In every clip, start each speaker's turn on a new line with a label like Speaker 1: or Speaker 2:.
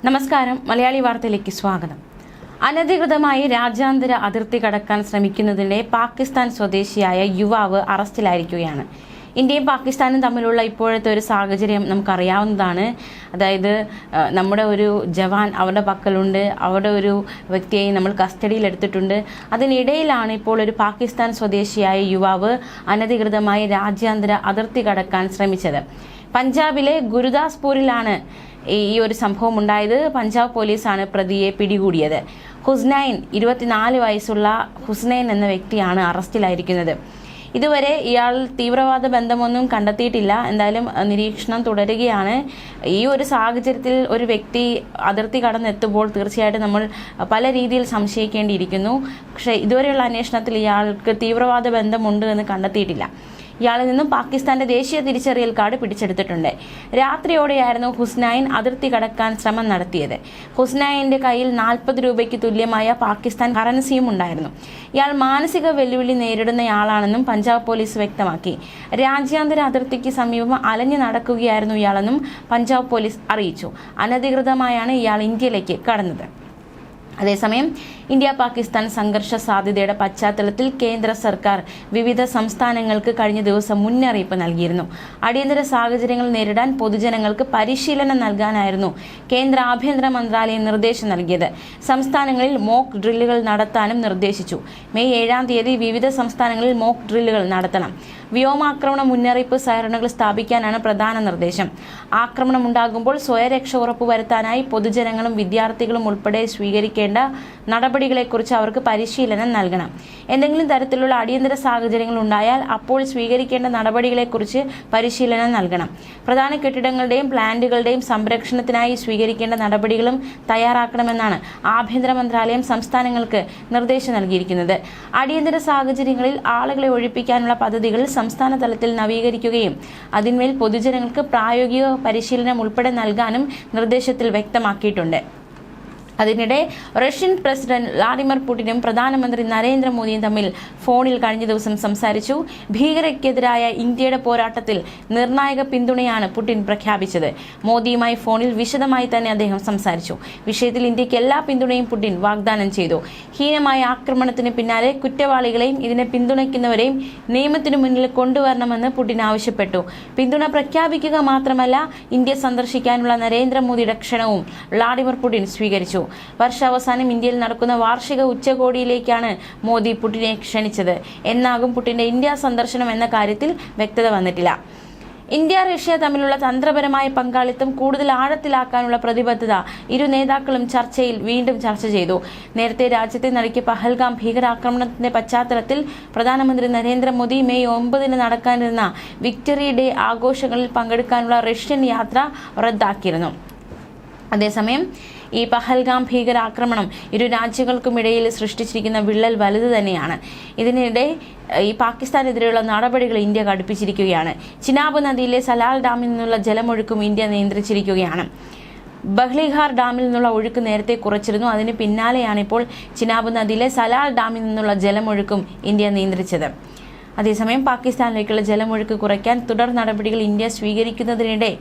Speaker 1: നമസ്കാരം. മലയാളി വാർത്തയിലേക്ക് സ്വാഗതം. അനധികൃതമായി രാജ്യാന്തര അതിർത്തി കടക്കാൻ ശ്രമിക്കുന്നതിനിടെ പാകിസ്ഥാൻ സ്വദേശിയായ യുവാവ് അറസ്റ്റിലായിരിക്കുകയാണ്. ഇന്ത്യയും പാകിസ്ഥാനും തമ്മിലുള്ള ഇപ്പോഴത്തെ ഒരു സാഹചര്യം നമുക്കറിയാവുന്നതാണ്. അതായത് നമ്മുടെ ഒരു ജവാൻ അവരുടെ പക്കലുണ്ട്, അവരുടെ ഒരു വ്യക്തിയെ നമ്മൾ കസ്റ്റഡിയിൽ എടുത്തിട്ടുണ്ട്. അതിനിടയിലാണ് ഇപ്പോൾ ഒരു പാകിസ്ഥാൻ സ്വദേശിയായ യുവാവ് അനധികൃതമായി രാജ്യാന്തര അതിർത്തി കടക്കാൻ ശ്രമിച്ചത്. പഞ്ചാബിലെ ഗുരുദാസ്പൂരിലാണ് ഈ ഒരു സംഭവം ഉണ്ടായത്. പഞ്ചാബ് പോലീസാണ് പ്രതിയെ പിടികൂടിയത്. ഹുസ്നൈൻ, 24 വയസ്സുള്ള ഹുസ്നൈൻ എന്ന വ്യക്തിയാണ് അറസ്റ്റിലായിരിക്കുന്നത്. ഇതുവരെ ഇയാൾ തീവ്രവാദ ബന്ധമൊന്നും കണ്ടെത്തിയിട്ടില്ല. എന്തായാലും നിരീക്ഷണം തുടരുകയാണ്. ഈ ഒരു സാഹചര്യത്തിൽ ഒരു വ്യക്തി അതിർത്തി കടന്നെത്തുമ്പോൾ തീർച്ചയായിട്ടും നമ്മൾ പല രീതിയിൽ സംശയിക്കേണ്ടിയിരിക്കുന്നു. പക്ഷേ ഇതുവരെയുള്ള അന്വേഷണത്തിൽ ഇയാൾക്ക് തീവ്രവാദ ബന്ധമുണ്ട് എന്ന് കണ്ടെത്തിയിട്ടില്ല. ഇയാളിൽ നിന്നും പാകിസ്ഥാന്റെ ദേശീയ തിരിച്ചറിയൽ കാർഡ് പിടിച്ചെടുത്തിട്ടുണ്ട്. രാത്രിയോടെയായിരുന്നു ഹുസ്നൈൻ അതിർത്തി കടക്കാൻ ശ്രമം നടത്തിയത്. ഹുസ്നൈന്റെ കയ്യിൽ 40 രൂപയ്ക്ക് തുല്യമായ പാകിസ്ഥാൻ കറൻസിയും ഉണ്ടായിരുന്നു. ഇയാൾ മാനസിക വെല്ലുവിളി നേരിടുന്നയാളാണെന്നും പഞ്ചാബ് പോലീസ് വ്യക്തമാക്കി. രാജ്യാന്തര അതിർത്തിക്ക് സമീപം അലഞ്ഞു നടക്കുകയായിരുന്നു ഇയാളെന്നും പഞ്ചാബ് പോലീസ് അറിയിച്ചു. അനധികൃതമായാണ് ഇയാൾ ഇന്ത്യയിലേക്ക് കടന്നത്. അതേസമയം ഇന്ത്യ പാകിസ്ഥാൻ സംഘർഷ സാധ്യതയുടെ പശ്ചാത്തലത്തിൽ കേന്ദ്ര സർക്കാർ വിവിധ സംസ്ഥാനങ്ങൾക്ക് കഴിഞ്ഞ ദിവസം മുന്നറിയിപ്പ് നൽകിയിരുന്നു. അടിയന്തര സാഹചര്യങ്ങൾ നേരിടാൻ പൊതുജനങ്ങൾക്ക് പരിശീലനം നൽകാനായിരുന്നു കേന്ദ്ര ആഭ്യന്തര മന്ത്രാലയം നിർദ്ദേശം നൽകിയത്. സംസ്ഥാനങ്ങളിൽ മോക്ക് ഡ്രില്ലുകൾ നടത്താനും നിർദ്ദേശിച്ചു. മെയ് 7-ാം തീയതി വിവിധ സംസ്ഥാനങ്ങളിൽ മോക്ക് ഡ്രില്ലുകൾ നടത്തണം. വ്യോമാക്രമണ മുന്നറിയിപ്പ് സൈറണുകൾ സ്ഥാപിക്കാനാണ് പ്രധാന നിർദ്ദേശം. ആക്രമണം ഉണ്ടാകുമ്പോൾ സ്വയരക്ഷ ഉറപ്പുവരുത്താനായി പൊതുജനങ്ങളും വിദ്യാർത്ഥികളും ഉൾപ്പെടെ സ്വീകരിക്കേണ്ട നടപടികളെക്കുറിച്ച് അവർക്ക് പരിശീലനം നൽകണം. എന്തെങ്കിലും തരത്തിലുള്ള അടിയന്തര സാഹചര്യങ്ങൾ ഉണ്ടായാൽ അപ്പോൾ സ്വീകരിക്കേണ്ട നടപടികളെക്കുറിച്ച് പരിശീലനം നൽകണം. പ്രധാന കെട്ടിടങ്ങളുടെയും പ്ലാന്റുകളുടെയും സംരക്ഷണത്തിനായി സ്വീകരിക്കേണ്ട നടപടികളും തയ്യാറാക്കണമെന്നാണ് ആഭ്യന്തര മന്ത്രാലയം സംസ്ഥാനങ്ങൾക്ക് നിർദ്ദേശം നൽകിയിരിക്കുന്നത്. അടിയന്തര സാഹചര്യങ്ങളിൽ ആളുകളെ ഒഴിപ്പിക്കാനുള്ള പദ്ധതികൾ സംസ്ഥാന തലത്തിൽ നവീകരിക്കുകയും അതിന്മേൽ പൊതുജനങ്ങൾക്ക് പ്രായോഗിക പരിശീലനം ഉൾപ്പെടെ നൽകാനും നിർദ്ദേശത്തിൽ വ്യക്തമാക്കിയിട്ടുണ്ട്. അതിനിടെ റഷ്യൻ പ്രസിഡന്റ് വ്ളാഡിമിർ പുടിനും പ്രധാനമന്ത്രി നരേന്ദ്രമോദിയും തമ്മിൽ ഫോണിൽ കഴിഞ്ഞ ദിവസം സംസാരിച്ചു. ഭീകരതയ്ക്കെതിരായ ഇന്ത്യയുടെ പോരാട്ടത്തിൽ നിർണായക പിന്തുണയാണ് പുടിൻ പ്രഖ്യാപിച്ചത്. മോദിയുമായി ഫോണിൽ വിശദമായി തന്നെ അദ്ദേഹം സംസാരിച്ചു. വിഷയത്തിൽ ഇന്ത്യക്ക് എല്ലാ പിന്തുണയും പുടിൻ വാഗ്ദാനം ചെയ്തു. ഹീനമായ ആക്രമണത്തിന് പിന്നാലെ കുറ്റവാളികളെയും ഇതിനെ പിന്തുണയ്ക്കുന്നവരെയും നിയമത്തിനു മുന്നിൽ കൊണ്ടുവരണമെന്ന് പുടിൻ ആവശ്യപ്പെട്ടു. പിന്തുണ പ്രഖ്യാപിക്കുക മാത്രമല്ല, ഇന്ത്യ സന്ദർശിക്കാനുള്ള നരേന്ദ്രമോദിയുടെ ക്ഷണവും വ്ളാഡിമിർ പുടിൻ സ്വീകരിച്ചു. വർഷാവസാനം ഇന്ത്യയിൽ നടക്കുന്ന വാർഷിക ഉച്ചകോടിയിലേക്കാണ് മോദി പുടിനെ ക്ഷണിച്ചത്. എന്നാകും പുടിന്റെ ഇന്ത്യ സന്ദർശനം എന്ന കാര്യത്തിൽ വ്യക്തത വന്നിട്ടില്ല. ഇന്ത്യ റഷ്യ തമ്മിലുള്ള തന്ത്രപരമായ പങ്കാളിത്തം കൂടുതൽ ആഴത്തിലാക്കാനുള്ള പ്രതിബദ്ധത ഇരു നേതാക്കളും ചർച്ചയിൽ വീണ്ടും ചർച്ച ചെയ്തു. നേരത്തെ രാജ്യത്തെ നടുക്കിയ പഹൽഗാം ഭീകരാക്രമണത്തിന്റെ പശ്ചാത്തലത്തിൽ പ്രധാനമന്ത്രി നരേന്ദ്രമോദി മെയ് 9 നടക്കാനിരുന്ന വിക്ടറി ഡേ ആഘോഷങ്ങളിൽ പങ്കെടുക്കാനുള്ള റഷ്യൻ യാത്ര റദ്ദാക്കിയിരുന്നു. അതേസമയം ഈ പഹൽഗാം ഭീകരാക്രമണം ഇരു രാജ്യങ്ങൾക്കുമിടയിൽ സൃഷ്ടിച്ചിരിക്കുന്ന വിള്ളൽ വലുത് തന്നെയാണ്. ഇതിനിടെ ഈ പാകിസ്ഥാനെതിരെയുള്ള നടപടികൾ ഇന്ത്യ കടുപ്പിച്ചിരിക്കുകയാണ്. ചിനാബ് നദിയിലെ സലാൽ ഡാമിൽ നിന്നുള്ള ജലമൊഴുക്കും ഇന്ത്യ നിയന്ത്രിച്ചിരിക്കുകയാണ്. ബഹ്ലിഹാർ ഡാമിൽ നിന്നുള്ള ഒഴുക്ക് നേരത്തെ കുറച്ചിരുന്നു. അതിന് പിന്നാലെയാണ് ഇപ്പോൾ ചിനാബ് നദിയിലെ സലാൽ ഡാമിൽ നിന്നുള്ള ജലമൊഴുക്കും ഇന്ത്യ നിയന്ത്രിച്ചത്. അതേസമയം പാകിസ്ഥാനിലേക്കുള്ള ജലമൊഴുക്ക് കുറയ്ക്കാൻ തുടർ നടപടികൾ ഇന്ത്യ സ്വീകരിക്കുന്നതിനിടെ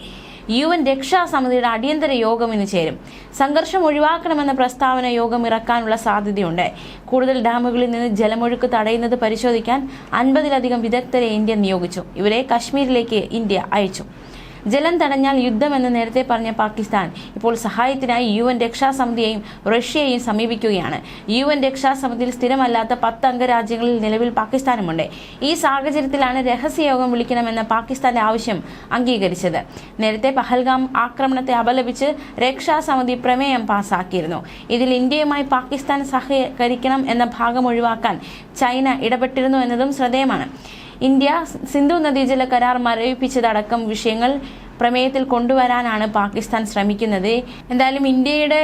Speaker 1: UN രക്ഷാസമിതിയുടെ അടിയന്തര യോഗം ഇന്ന് ചേരും. സംഘർഷം ഒഴിവാക്കണമെന്ന പ്രസ്താവന യോഗം ഇറക്കാനുള്ള സാധ്യതയുണ്ട്. കൂടുതൽ ഡാമുകളിൽ നിന്ന് ജലമൊഴുക്ക് തടയുന്നത് പരിശോധിക്കാൻ 50-ലധികം വിദഗ്ധരെ ഇന്ത്യ നിയോഗിച്ചു. ഇവരെ കശ്മീരിലേക്ക് ഇന്ത്യ അയച്ചു. ജലം തടഞ്ഞാൽ യുദ്ധമെന്ന് നേരത്തെ പറഞ്ഞ പാകിസ്ഥാൻ ഇപ്പോൾ സഹായത്തിനായി UN രക്ഷാസമിതിയെയും റഷ്യയെയും സമീപിക്കുകയാണ്. UN രക്ഷാസമിതിയിൽ സ്ഥിരമല്ലാത്ത 10 അംഗരാജ്യങ്ങളിൽ നിലവിൽ പാകിസ്ഥാനുമുണ്ട്. ഈ സാഹചര്യത്തിലാണ് രഹസ്യയോഗം വിളിക്കണമെന്ന പാകിസ്ഥാന്റെ ആവശ്യം അംഗീകരിച്ചത്. നേരത്തെ പഹൽഗാം ആക്രമണത്തെ അപലപിച്ച് രക്ഷാസമിതി പ്രമേയം പാസാക്കിയിരുന്നു. ഇതിൽ ഇന്ത്യയുമായി പാകിസ്ഥാൻ സഹകരിക്കണം എന്ന ഭാഗം ഒഴിവാക്കാൻ ചൈന ഇടപെട്ടിരുന്നു എന്നതും ശ്രദ്ധേയമാണ്. ഇന്ത്യ സിന്ധു നദീജല കരാർ മരവിപ്പിച്ചതടക്കം വിഷയങ്ങൾ പ്രമേയത്തിൽ കൊണ്ടുവരാനാണ് പാകിസ്ഥാൻ ശ്രമിക്കുന്നത്. എന്തായാലും ഇന്ത്യയുടെ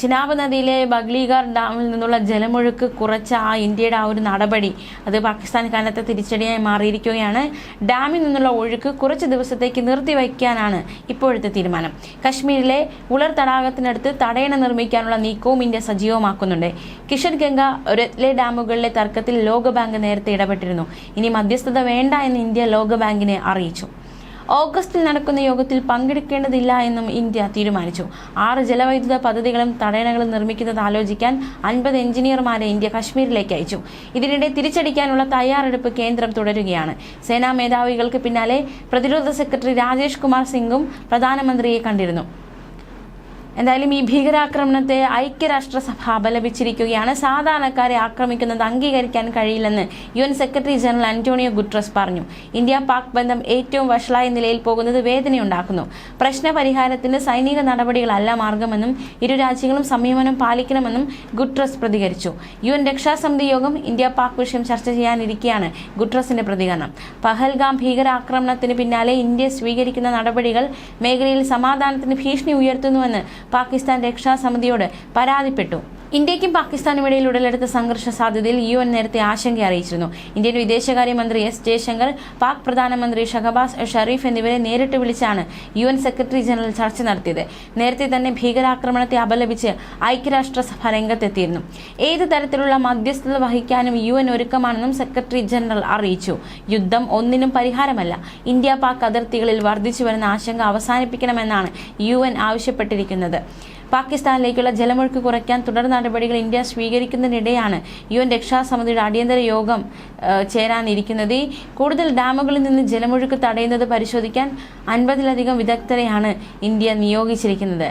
Speaker 1: ചിനാബ് നദിയിലെ ബഗ്ലിഹാർ ഡാമിൽ നിന്നുള്ള ജലമൊഴുക്ക് കുറച്ച ഇന്ത്യയുടെ ഒരു നടപടി അത് പാകിസ്ഥാൻ കനത്ത തിരിച്ചടിയായി മാറിയിരിക്കുകയാണ്. ഡാമിൽ നിന്നുള്ള ഒഴുക്ക് കുറച്ച് ദിവസത്തേക്ക് നിർത്തിവയ്ക്കാനാണ് ഇപ്പോഴത്തെ തീരുമാനം. കശ്മീരിലെ ഉളർ തടാകത്തിനടുത്ത് തടയണ നിർമ്മിക്കാനുള്ള നീക്കവും ഇന്ത്യ സജീവമാക്കുന്നുണ്ട്. കിഷൻഗംഗ, രത്ലെ ഡാമുകളിലെ തർക്കത്തിൽ ലോകബാങ്ക് നേരത്തെ ഇടപെട്ടിരുന്നു. ഇനി മധ്യസ്ഥത വേണ്ട എന്ന് ഇന്ത്യ ലോകബാങ്കിനെ അറിയിച്ചു. ഓഗസ്റ്റിൽ നടക്കുന്ന യോഗത്തിൽ പങ്കെടുക്കേണ്ടതില്ല എന്നും ഇന്ത്യ തീരുമാനിച്ചു. 6 ജലവൈദ്യുത പദ്ധതികളും തടയണകളും നിർമ്മിക്കുന്നത് ആലോചിക്കാൻ 50 എഞ്ചിനീയർമാരെ ഇന്ത്യ കശ്മീരിലേക്ക് അയച്ചു. ഇതിനിടെ തിരിച്ചടിക്കാനുള്ള തയ്യാറെടുപ്പ് കേന്ദ്രം തുടരുകയാണ്. സേനാ മേധാവികൾക്ക് പിന്നാലെ പ്രതിരോധ സെക്രട്ടറി രാജേഷ് കുമാർ സിംഗും പ്രധാനമന്ത്രിയെ കണ്ടിരുന്നു. എന്തായാലും ഈ ഭീകരാക്രമണത്തെ ഐക്യരാഷ്ട്രസഭ അപലപിച്ചിരിക്കുകയാണ്. സാധാരണക്കാരെ ആക്രമിക്കുന്നത് അംഗീകരിക്കാൻ കഴിയില്ലെന്ന് UN secretary general Antonio Guterres പറഞ്ഞു. ഇന്ത്യ പാക് ബന്ധം ഏറ്റവും വഷളായ നിലയിൽ പോകുന്നത് വേദനയുണ്ടാക്കുന്നു. പ്രശ്ന പരിഹാരത്തിന് സൈനിക നടപടികളല്ല മാർഗമെന്നും ഇരു രാജ്യങ്ങളും സംയമനം പാലിക്കണമെന്നും ഗുട്രസ് പ്രതികരിച്ചു. UN രക്ഷാസമിതി യോഗം ഇന്ത്യ പാക് വിഷയം ചർച്ച ചെയ്യാനിരിക്കെയാണ് ഗുട്രസിന്റെ പ്രതികരണം. പഹൽഗാം ഭീകരാക്രമണത്തിന് പിന്നാലെ ഇന്ത്യ സ്വീകരിക്കുന്ന നടപടികൾ മേഖലയിൽ സമാധാനത്തിന് ഭീഷണി ഉയർത്തുന്നുവെന്ന് പാകിസ്ഥാൻ രക്ഷാസമിതിയോട് പരാതിപ്പെട്ടു. ഇന്ത്യയ്ക്കും പാകിസ്ഥാനും ഇടയിൽ ഉടലെടുത്ത സംഘർഷ സാധ്യതയിൽ UN നേരത്തെ ആശങ്ക അറിയിച്ചിരുന്നു. ഇന്ത്യൻ വിദേശകാര്യമന്ത്രി S ജയശങ്കർ, പാക് പ്രധാനമന്ത്രി ഷഹബാസ് ഷരീഫ് എന്നിവരെ നേരിട്ട് വിളിച്ചാണ് UN സെക്രട്ടറി ജനറൽ ചർച്ച നടത്തിയത്. നേരത്തെ തന്നെ ഭീകരാക്രമണത്തെ അപലപിച്ച് ഐക്യരാഷ്ട്രസഭ രംഗത്തെത്തിയിരുന്നു. ഏത് തരത്തിലുള്ള മധ്യസ്ഥത വഹിക്കാനും UN ഒരുക്കമാണെന്നും സെക്രട്ടറി ജനറൽ അറിയിച്ചു. യുദ്ധം ഒന്നിനും പരിഹാരമല്ല. ഇന്ത്യ പാക് അതിർത്തികളിൽ വർദ്ധിച്ചു വരുന്ന ആശങ്ക അവസാനിപ്പിക്കണമെന്നാണ് UN ആവശ്യപ്പെട്ടിരിക്കുന്നത്. പാകിസ്ഥാനിലേക്കുള്ള ജലമൊഴുക്ക് കുറയ്ക്കാൻ തുടർ നടപടികൾ ഇന്ത്യ സ്വീകരിക്കുന്നതിനിടെയാണ് UN രക്ഷാസമിതിയുടെ അടിയന്തര യോഗം ചേരാനിരിക്കുന്നത്. കൂടുതൽ ഡാമുകളിൽ നിന്ന് ജലമൊഴുക്ക് തടയുന്നത് പരിശോധിക്കാൻ 50-ലധികം വിദഗ്ധരെയാണ് ഇന്ത്യ നിയോഗിച്ചിരിക്കുന്നത്.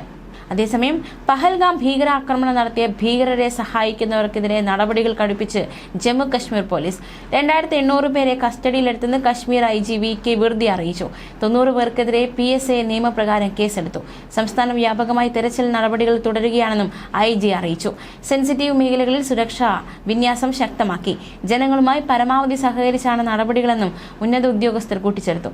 Speaker 1: അതേസമയം പഹൽഗാം ഭീകരാക്രമണം നടത്തിയ ഭീകരരെ സഹായിക്കുന്നവർക്കെതിരെ നടപടികൾ കടുപ്പിച്ച് ജമ്മു കശ്മീർ പോലീസ്. 2800 പേരെ കസ്റ്റഡിയിലെടുത്തെന്ന് കശ്മീർ IG VK വിർദി അറിയിച്ചു. 90 പേർക്കെതിരെ PSA നിയമപ്രകാരം കേസെടുത്തു. സംസ്ഥാന വ്യാപകമായി തെരച്ചിൽ നടപടികൾ തുടരുകയാണെന്നും IG അറിയിച്ചു. സെൻസിറ്റീവ് മേഖലകളിൽ സുരക്ഷാ വിന്യാസം ശക്തമാക്കി. ജനങ്ങളുമായി പരമാവധി സഹകരിച്ചാണ് നടപടികളെന്നും ഉന്നത ഉദ്യോഗസ്ഥർ കൂട്ടിച്ചേർത്തു.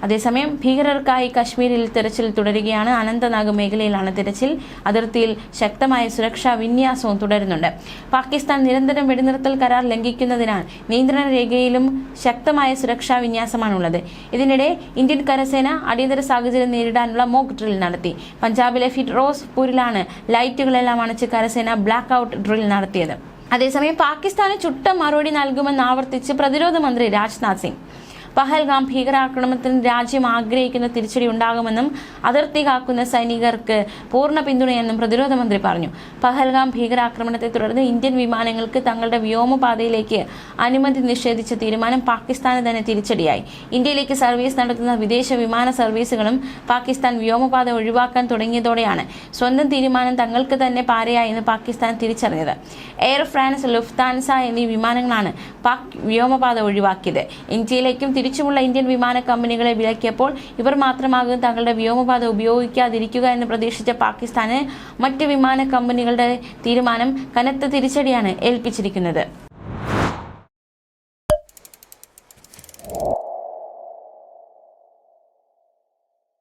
Speaker 1: അതേസമയം ഭീകരർക്കായി കശ്മീരിൽ തെരച്ചിൽ തുടരുകയാണ്. അനന്തനാഗ് മേഖലയിലാണ് തെരച്ചിൽ. അതിർത്തിയിൽ ശക്തമായ സുരക്ഷാ വിന്യാസവും തുടരുന്നുണ്ട്. പാകിസ്ഥാൻ നിരന്തരം വെടിനിർത്തൽ കരാർ ലംഘിക്കുന്നതിനാൽ നിയന്ത്രണ രേഖയിലും ശക്തമായ സുരക്ഷാ വിന്യാസമാണുള്ളത്. ഇതിനിടെ ഇന്ത്യൻ കരസേന അടിയന്തര സാഹചര്യം നേരിടാനുള്ള മോക്ക് ഡ്രിൽ നടത്തി. പഞ്ചാബിലെ ഫിറോസ്പൂരിലാണ് ലൈറ്റുകളെല്ലാം അണച്ച് കരസേന ബ്ലാക്ക് ഔട്ട് ഡ്രിൽ നടത്തിയത്. അതേസമയം പാകിസ്ഥാന് ചുട്ട മറുപടി നൽകുമെന്ന് ആവർത്തിച്ച് പ്രതിരോധ മന്ത്രി രാജ്നാഥ് സിംഗ്. പഹൽഗാം ഭീകരാക്രമണത്തിന് രാജ്യം ആഗ്രഹിക്കുന്ന തിരിച്ചടി ഉണ്ടാകുമെന്നും അതിർത്തി കാക്കുന്ന സൈനികർക്ക് പൂർണ്ണ പിന്തുണയെന്നും പ്രതിരോധ മന്ത്രി പറഞ്ഞു. പഹൽഗാം ഭീകരാക്രമണത്തെ തുടർന്ന് ഇന്ത്യൻ വിമാനങ്ങൾക്ക് തങ്ങളുടെ വ്യോമപാതയിലേക്ക് അനുമതി നിഷേധിച്ച തീരുമാനം പാകിസ്ഥാന് തന്നെ തിരിച്ചടിയായി. ഇന്ത്യയിലേക്ക് സർവീസ് നടത്തുന്ന വിദേശ വിമാന സർവീസുകളും പാകിസ്ഥാൻ വ്യോമപാത ഒഴിവാക്കാൻ തുടങ്ങിയതോടെയാണ് സ്വന്തം തീരുമാനം തങ്ങൾക്ക് തന്നെ പാരയായെന്ന് പാകിസ്ഥാൻ തിരിച്ചറിഞ്ഞത്. എയർ ഫ്രാൻസ്, ലുഫ്താൻസ എന്നീ വിമാനങ്ങളാണ് പാക് വ്യോമപാത ഒഴിവാക്കിയത്. ഇന്ത്യയിലേക്കും തിരിച്ചുമുള്ള ഇന്ത്യൻ വിമാന കമ്പനികളെ വിലക്കിയപ്പോൾ ഇവർ മാത്രമാകും തങ്ങളുടെ വ്യോമപാത ഉപയോഗിക്കാതിരിക്കുക എന്ന് പ്രതീക്ഷിച്ച പാകിസ്ഥാന് മറ്റ് വിമാന കമ്പനികളുടെ തീരുമാനം കനത്ത തിരിച്ചടിയാണ് ഏൽപ്പിച്ചിരിക്കുന്നത്.